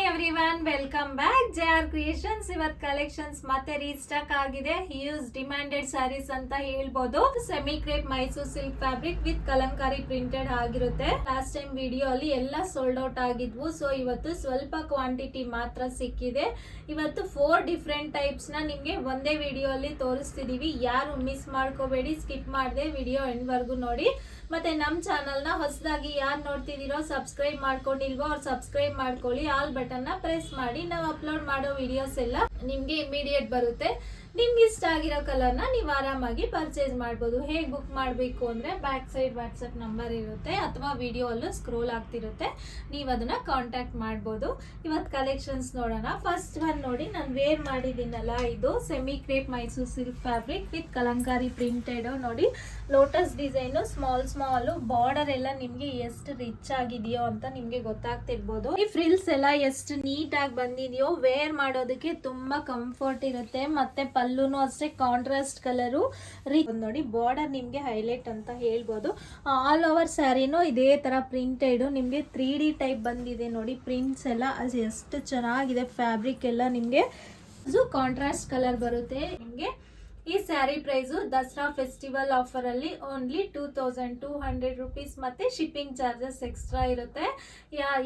Everyone, welcome back JR creations. ಇವತ್ತು collections ಮತ್ತೆ restock ಆಗಿದೆ. ಹ್ಯೂಜ್ ಡಿಮ್ಯಾಂಡೆಡ್ ಸ್ಯಾರೀಸ್ ಅಂತ ಹೇಳ್ಬೋದು. Semi crepe Mysore silk fabric with Kalamkari printed ಆಗಿರುತ್ತೆ. ಲಾಸ್ಟ್ ಟೈಮ್ ವಿಡಿಯೋ ಅಲ್ಲಿ ಎಲ್ಲ ಸೋಲ್ಡ್ ಔಟ್ ಆಗಿದ್ವು. ಸೊ ಇವತ್ತು ಸ್ವಲ್ಪ ಕ್ವಾಂಟಿಟಿ ಮಾತ್ರ ಸಿಕ್ಕಿದೆ. ಇವತ್ತು 4 ಡಿಫ್ರೆಂಟ್ ಟೈಪ್ಸ್ ನ ನಿಮ್ಗೆ ಒಂದೇ ವಿಡಿಯೋ ಅಲ್ಲಿ ತೋರಿಸ್ತಿದೀವಿ. ಯಾರು ಮಿಸ್ ಮಾಡ್ಕೋಬೇಡಿ, ಸ್ಕಿಪ್ ಮಾಡದೆ ವಿಡಿಯೋ ಎಂಡ್ ವರ್ಗು ನೋಡಿ. ಮತ್ತೆ ನಮ್ಮ ಚಾನಲ್ ನ ಹೊಸದಾಗಿ ಯಾರು ನೋಡ್ತಿದ್ದೀರೋ, ಸಬ್ಸ್ಕ್ರೈಬ್ ಮಾಡ್ಕೊಂಡಿಲ್ವೋ ಅವ್ರು ಸಬ್ಸ್ಕ್ರೈಬ್ ಮಾಡ್ಕೊಳ್ಳಿ. ಆಲ್ ಬಟನ್ ನ ಪ್ರೆಸ್ ಮಾಡಿ. ನಾವು ಅಪ್ಲೋಡ್ ಮಾಡೋ ವಿಡಿಯೋಸ್ ಎಲ್ಲ ನಿಮ್ಗೆ ಇಮಿಡಿಯೇಟ್ ಬರುತ್ತೆ. ನಿಮ್ಗೆ ಇಷ್ಟ ಆಗಿರೋ ಕಲರ್ ನ ನೀವು ಆರಾಮಾಗಿ ಪರ್ಚೇಸ್ ಮಾಡ್ಬೋದು. ಹೇಗೆ ಬುಕ್ ಮಾಡಬೇಕು ಅಂದ್ರೆ ಬ್ಯಾಕ್ ಸೈಡ್ ವಾಟ್ಸ್ಆಪ್ ನಂಬರ್ ಇರುತ್ತೆ ಅಥವಾ ವಿಡಿಯೋ ಅಲ್ಲೂ ಸ್ಕ್ರೋಲ್ ಆಗ್ತಿರುತ್ತೆ, ನೀವು ಅದನ್ನ ಕಾಂಟ್ಯಾಕ್ಟ್ ಮಾಡ್ಬೋದು. ಇವತ್ತು ಕಲೆಕ್ಷನ್ಸ್ ನೋಡೋಣ. ಫಸ್ಟ್ ಒನ್ ನೋಡಿ, ನಾನು ವೇರ್ ಮಾಡಿದ್ದೀನಲ್ಲ, ಇದು semi crepe Mysore silk fabric with Kalamkari printed. ನೋಡಿ, ಲೋಟಸ್ ಡಿಸೈನ್, ಸ್ಮಾಲ್ ಬಾರ್ಡರ್ ಎಲ್ಲ ನಿಮ್ಗೆ ಎಷ್ಟು ರಿಚ್ ಆಗಿದೆಯೋ ಅಂತ ನಿಮ್ಗೆ ಗೊತ್ತಾಗ್ತಿರ್ಬೋದು. ಈ ಫ್ರಿಲ್ಸ್ ಎಲ್ಲ ಎಷ್ಟು ನೀಟ್ ಆಗಿ ಬಂದಿದೆಯೋ, ವೇರ್ ಮಾಡೋದಕ್ಕೆ ತುಂಬಾ ಕಂಫರ್ಟ್ ಇರುತ್ತೆ. ಮತ್ತೆ ಪಲ್ಲುನು ಅಷ್ಟೇ ಕಾಂಟ್ರಾಸ್ಟ್ ಕಲರು. ನೋಡಿ, ಬಾರ್ಡರ್ ನಿಮ್ಗೆ ಹೈಲೈಟ್ ಅಂತ ಹೇಳ್ಬೋದು. ಆಲ್ ಓವರ್ ಸ್ಯಾರಿನೂ ಇದೇ ತರ ಪ್ರಿಂಟೆಡ್ ನಿಮ್ಗೆ 3D ಟೈಪ್ ಬಂದಿದೆ. ನೋಡಿ, ಪ್ರಿಂಟ್ಸ್ ಎಲ್ಲ ಅದು ಎಷ್ಟು ಚೆನ್ನಾಗಿದೆ. ಫ್ಯಾಬ್ರಿಕ್ ಎಲ್ಲ ನಿಮ್ಗೆ ಕಾಂಟ್ರಾಸ್ಟ್ ಕಲರ್ ಬರುತ್ತೆ. ನಿಮ್ಗೆ ಈ sari price Dasara festival offer ಅಲ್ಲಿ ಓನ್ಲಿ 2200 ರುಪೀಸ್. ಮತ್ತೆ ಶಿಪ್ಪಿಂಗ್ ಚಾರ್ಜಸ್ ಎಕ್ಸ್ಟ್ರಾ ಇರುತ್ತೆ.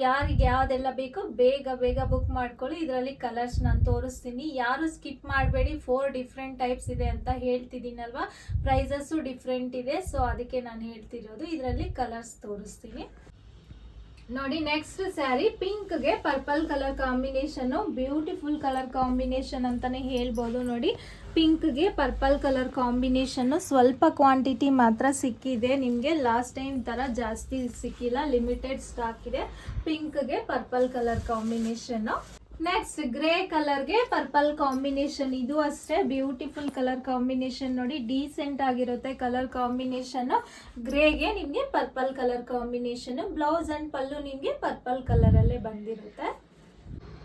ಯಾರಿಗೆ ಯಾವ್ದೆಲ್ಲ ಬೇಕೋ ಬೇಗ ಬುಕ್ ಮಾಡ್ಕೊಳ್ಳಿ. ಇದರಲ್ಲಿ ಕಲರ್ಸ್ ನಾನು ತೋರಿಸ್ತೀನಿ. ಯಾರು ಸ್ಕಿಪ್ ಮಾಡಬೇಡಿ. 4 ಡಿಫ್ರೆಂಟ್ ಟೈಪ್ಸ್ ಇದೆ ಅಂತ ಹೇಳ್ತಿದ್ದೀನಲ್ವಾ, ಪ್ರೈಸಸ್ಸು ಡಿಫ್ರೆಂಟ್ ಇದೆ. ಸೊ ಅದಕ್ಕೆ ನಾನು ಹೇಳ್ತಿರೋದು. ಇದರಲ್ಲಿ ಕಲರ್ಸ್ ತೋರಿಸ್ತೀನಿ ನೋಡಿ. ನೆಕ್ಸ್ಟ್ ಸ್ಯಾರಿ ಪಿಂಕ್ ಗೆ purple colour combination, beautiful colour combination ಅಂತಾನೆ ಹೇಳ್ಬೋದು. ನೋಡಿ, ಪಿಂಕ್ ಗೆ ಪರ್ಪಲ್ ಕಲರ್ ಕಾಂಬಿನೇಷನ್ ಸ್ವಲ್ಪ ಕ್ವಾಂಟಿಟಿ ಮಾತ್ರ ಸಿಕ್ಕಿದೆ ನಿಮ್ಗೆ. ಲಾಸ್ಟ್ ಟೈಮ್ ತರ ಜಾಸ್ತಿ ಸಿಕ್ಕಿಲ್ಲ, ಲಿಮಿಟೆಡ್ ಸ್ಟಾಕ್ ಇದೆ. ಪಿಂಕ್ ಗೆ purple colour combination. Next grey colour ಗೆ ಪರ್ಪಲ್ ಕಾಂಬಿನೇಷನ್, ಇದು ಅಷ್ಟೇ ಬ್ಯೂಟಿಫುಲ್ ಕಲರ್ ಕಾಂಬಿನೇಷನ್. ನೋಡಿ, ಡೀಸೆಂಟ್ ಆಗಿರುತ್ತೆ ಕಲರ್ ಕಾಂಬಿನೇಷನ್. ಗ್ರೇಗೆ ನಿಮ್ಗೆ purple colour combination. Blouse and pallu ನಿಮ್ಗೆ ಪರ್ಪಲ್ ಕಲರ್ ಅಲ್ಲೇ ಬಂದಿರುತ್ತೆ.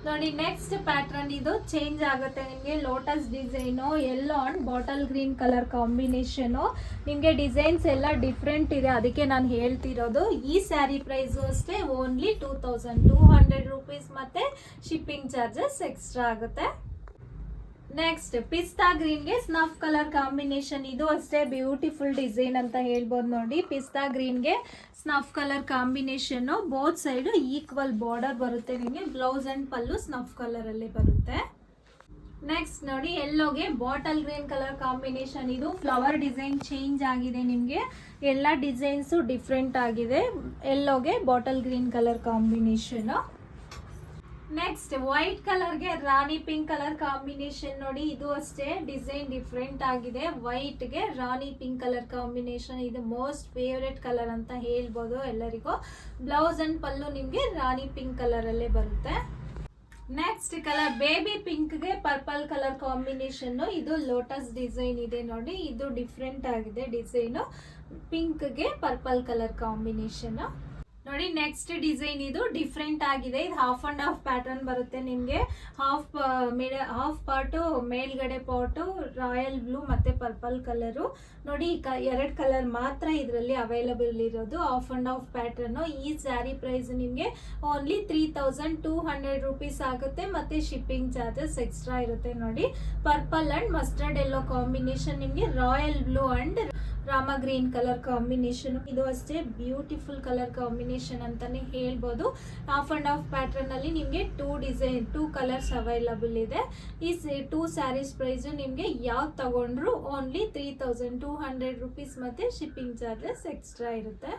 ನೋಡಿ, ನೆಕ್ಸ್ಟ್ ಪ್ಯಾಟರ್ನ್ ಇದು ಚೇಂಜ್ ಆಗುತ್ತೆ ನಿಮ್ಗೆ. Lotus design, yellow and bottle green colour combination. ನಿಮ್ಗೆ ಡಿಸೈನ್ಸ್ ಎಲ್ಲ ಡಿಫ್ರೆಂಟ್ ಇದೆ, ಅದಕ್ಕೆ ನಾನು ಹೇಳ್ತಿರೋದು. ಈ ಸ್ಯಾರಿ ಪ್ರೈಸು ಅಷ್ಟೇ ಓನ್ಲಿ 2200 ರುಪೀಸ್. ಮತ್ತೆ ಶಿಪ್ಪಿಂಗ್ ಚಾರ್ಜಸ್ ಎಕ್ಸ್ಟ್ರಾ ಆಗುತ್ತೆ. ನೆಕ್ಸ್ಟ್ ಪಿಸ್ತಾ ಗ್ರೀನ್ಗೆ ಸ್ನಫ್ ಕಲರ್ ಕಾಂಬಿನೇಷನ್, ಇದು ಅಷ್ಟೇ ಬ್ಯೂಟಿಫುಲ್ ಡಿಸೈನ್ ಅಂತ ಹೇಳ್ಬೋದು. ನೋಡಿ, ಪಿಸ್ತಾ ಗ್ರೀನ್ಗೆ snuff colour combination. Both side equal border ಬರುತ್ತೆ ನಿಮಗೆ. Blouse and pallu snuff colour ಅಲ್ಲಿ ಬರುತ್ತೆ. ನೆಕ್ಸ್ಟ್ ನೋಡಿ, ಯೆಲ್ಲೋಗೆ ಬಾಟಲ್ ಗ್ರೀನ್ ಕಲರ್ ಕಾಂಬಿನೇಷನ್. ಇದು ಫ್ಲವರ್ ಡಿಸೈನ್ ಚೇಂಜ್ ಆಗಿದೆ ನಿಮಗೆ. ಎಲ್ಲ ಡಿಸೈನ್ಸ್ ಡಿಫ್ರೆಂಟ್ ಆಗಿದೆ. ಯೆಲ್ಲೋಗೆ bottle green colour combination. Next white ಕಲರ್ಗೆ ರಾಣಿ ಪಿಂಕ್ ಕಲರ್ ಕಾಂಬಿನೇಷನ್. ನೋಡಿ, ಇದು ಅಷ್ಟೇ ಡಿಸೈನ್ ಡಿಫ್ರೆಂಟ್ ಆಗಿದೆ. ವೈಟ್ ಗೆ ರಾಣಿ ಪಿಂಕ್ ಕಲರ್ ಕಾಂಬಿನೇಷನ್, ಇದು ಮೋಸ್ಟ್ ಫೇವ್ರೆಟ್ ಕಲರ್ ಅಂತ ಹೇಳ್ಬೋದು ಎಲ್ಲರಿಗೂ. ಬ್ಲೌಸ್ ಅಂಡ್ ಪಲ್ಲು ನಿಮ್ಗೆ ರಾಣಿ ಪಿಂಕ್ ಕಲರ್ ಅಲ್ಲೇ ಬರುತ್ತೆ. ನೆಕ್ಸ್ಟ್ ಕಲರ್ ಬೇಬಿ ಪಿಂಕ್ ಗೆ ಪರ್ಪಲ್ ಕಲರ್ ಕಾಂಬಿನೇಷನ್. ಇದು ಲೋಟಸ್ ಡಿಸೈನ್ ಇದೆ. ನೋಡಿ, ಇದು ಡಿಫ್ರೆಂಟ್ ಆಗಿದೆ ಡಿಸೈನ್. ಪಿಂಕ್ ಗೆ ಪರ್ಪಲ್ ಕಲರ್ ಕಾಂಬಿನೇಷನ್. ನೋಡಿ, ನೆಕ್ಸ್ಟ್ ಡಿಸೈನ್ ಇದು ಡಿಫ್ರೆಂಟ್ ಆಗಿದೆ. ಇದು ಹಾಫ್ ಅಂಡ್ ಹಾಫ್ ಪ್ಯಾಟರ್ನ್ ಬರುತ್ತೆ ನಿಮ್ಗೆ. ಹಾಫ್ ಪಾರ್ಟು ಮೇಲ್ಗಡೆ ಪಾರ್ಟು ರಾಯಲ್ ಬ್ಲೂ ಮತ್ತೆ ಪರ್ಪಲ್ ಕಲರು. ನೋಡಿ, 2 ಕಲರ್ ಮಾತ್ರ ಇದರಲ್ಲಿ ಅವೈಲಬಲ್ ಇರೋದು. Half and half pattern. ಈ ಸ್ಯಾರಿ ಪ್ರೈಸ್ ನಿಮ್ಗೆ ಓನ್ಲಿ 3200 ರುಪೀಸ್ ಆಗುತ್ತೆ. ಮತ್ತೆ ಶಿಪ್ಪಿಂಗ್ ಚಾರ್ಜಸ್ ಎಕ್ಸ್ಟ್ರಾ ಇರುತ್ತೆ. ನೋಡಿ, purple and mustard yellow combination, ನಿಮ್ಗೆ royal blue and rama green colour combination. ಇದು ಅಷ್ಟೇ ಬ್ಯೂಟಿಫುಲ್ ಕಲರ್ ಕಾಂಬಿನೇಷನ್ ಅಂತಾನೆ ಹೇಳ್ಬೋದು. ಹಾಫ್ ಅಂಡ್ ಹಾಫ್ ಪ್ಯಾಟರ್ನ್ ಅಲ್ಲಿ ನಿಮ್ಗೆ 2 ಕಲರ್ಸ್ ಅವೈಲಬಲ್ ಇದೆ. ಈ 2 ಸ್ಯಾರೀಸ್ ಪ್ರೈಸ್ ನಿಮ್ಗೆ ಯಾವ್ದು ತಗೊಂಡ್ರು ಓನ್ಲಿ 3200 ರುಪೀಸ್. ಮತ್ತೆ ಶಿಪ್ಪಿಂಗ್ ಚಾರ್ಜಸ್ ಎಕ್ಸ್ಟ್ರಾ ಇರುತ್ತೆ.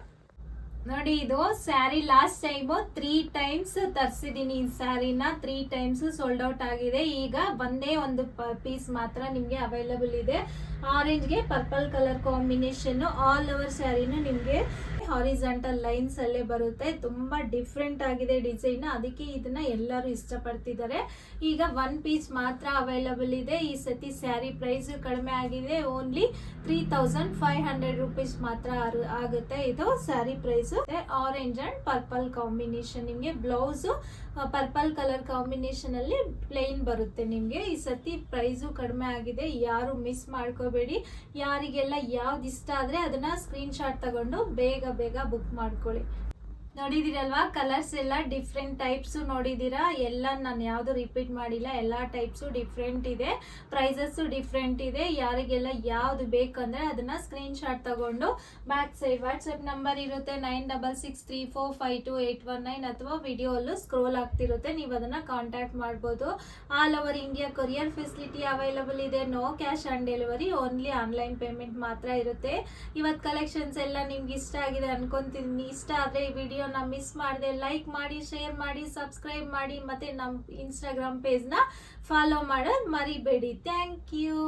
ನೋಡಿ, ಇದು ಸ್ಯಾರಿ ಲಾಸ್ಟ್ ಟೈಮ್ 3 ಟೈಮ್ಸ್ ತರಿಸಿದೀನಿ. ಈ ಸ್ಯಾರಿನ 3 ಟೈಮ್ಸ್ ಸೋಲ್ಡ್ ಔಟ್ ಆಗಿದೆ. ಈಗ ಒಂದೇ ಒಂದು ಪೀಸ್ ಮಾತ್ರ ನಿಮ್ಗೆ ಅವೈಲಬಲ್ ಇದೆ. ಆರೆಂಜ್ ಗೆ purple colour combination. All over ಸ್ಯಾರಿನ ನಿಮ್ಗೆ ಹಾರಿಜಾಂಟಲ್ ಲೈನ್ಸ್ ಅಲ್ಲೇ ಬರುತ್ತೆ. ತುಂಬಾ ಡಿಫ್ರೆಂಟ್ ಆಗಿದೆ ಡಿಸೈನ್, ಅದಕ್ಕೆ ಇದನ್ನ ಎಲ್ಲರೂ ಇಷ್ಟಪಡ್ತಿದ್ದಾರೆ. ಈಗ 1 ಪೀಸ್ ಮಾತ್ರ ಅವೈಲಬಲ್ ಇದೆ. ಈ ಸತಿ ಸ್ಯಾರಿ ಪ್ರೈಸ್ ಕಡಿಮೆ ಆಗಿದೆ. ಓನ್ಲಿ 3500 ರುಪೀಸ್ ಮಾತ್ರ ಆಗುತ್ತೆ ಇದು sari price. Orange and purple combination. ನಿಮ್ಗೆ ಬ್ಲೌಸ್ ಪರ್ಪಲ್ ಕಲರ್ ಕಾಂಬಿನೇಷನ್ ಅಲ್ಲಿ ಪ್ಲೇನ್ ಬರುತ್ತೆ ನಿಮ್ಗೆ. ಈ ಸತಿ ಪ್ರೈಸು ಕಡಿಮೆ ಆಗಿದೆ, ಯಾರು ಮಿಸ್ ಮಾಡ್ಕೋಬೇಡಿ. ಯಾರಿಗೆಲ್ಲ ಯಾವ್ದು ಇಷ್ಟ ಆದ್ರೆ ಅದನ್ನ ಸ್ಕ್ರೀನ್ ಶಾಟ್ ತಗೊಂಡು ಬೇಗ ಬುಕ್ ಮಾಡ್ಕೊಳ್ಳಿ. ನೋಡಿದಿರಲ್ವಾ, ಕಲರ್ಸ್ ಎಲ್ಲ ಡಿಫ್ರೆಂಟ್ ಟೈಪ್ಸ್ ನೋಡಿದೀರಾ. ಎಲ್ಲ ನಾನು ಯಾವುದು ರಿಪೀಟ್ ಮಾಡಿಲ್ಲ, ಎಲ್ಲ ಟೈಪ್ಸು ಡಿಫ್ರೆಂಟ್ ಇದೆ, ಪ್ರೈಸಸ್ಸು ಡಿಫ್ರೆಂಟ್ ಇದೆ. ಯಾರಿಗೆಲ್ಲ ಯಾವುದು ಬೇಕಂದ್ರೆ ಅದನ್ನ ಸ್ಕ್ರೀನ್ ಶಾಟ್ ತಗೊಂಡು ಬ್ಯಾಕ್ ಸೈಡ್ ವಾಟ್ಸಪ್ ನಂಬರ್ ಇರುತ್ತೆ 9663452819 ಅಥವಾ ವಿಡಿಯೋಲ್ಲೂ ಸ್ಕ್ರೋಲ್ ಆಗ್ತಿರುತ್ತೆ, ನೀವು ಅದನ್ನ ಕಾಂಟ್ಯಾಕ್ಟ್ ಮಾಡ್ಬೋದು. All over India courier facility available ಇದೆ. No cash on delivery, only online payment ಮಾತ್ರ ಇರುತ್ತೆ. ಇವತ್ತು ಕಲೆಕ್ಷನ್ಸ್ ಎಲ್ಲ ನಿಮ್ಗೆ ಇಷ್ಟ ಆಗಿದೆ ಅನ್ಕೊಂತೀನಿ. ಇಷ್ಟ ಆದರೆ ಈ ವಿಡಿಯೋನ ಮಿಸ್ ಮಾಡದೆ ಲೈಕ್ ಮಾಡಿ, ಶೇರ್ ಮಾಡಿ, ಸಬ್ಸ್ಕ್ರೈಬ್ ಮಾಡಿ, ಮತ್ತೆ ನಮ್ಮ ಇನ್ಸ್ಟಾಗ್ರಾಮ್ ಪೇಜ್ನ ಫಾಲೋ ಮಾಡೋದು ಮರಿಬೇಡಿ. Thank you.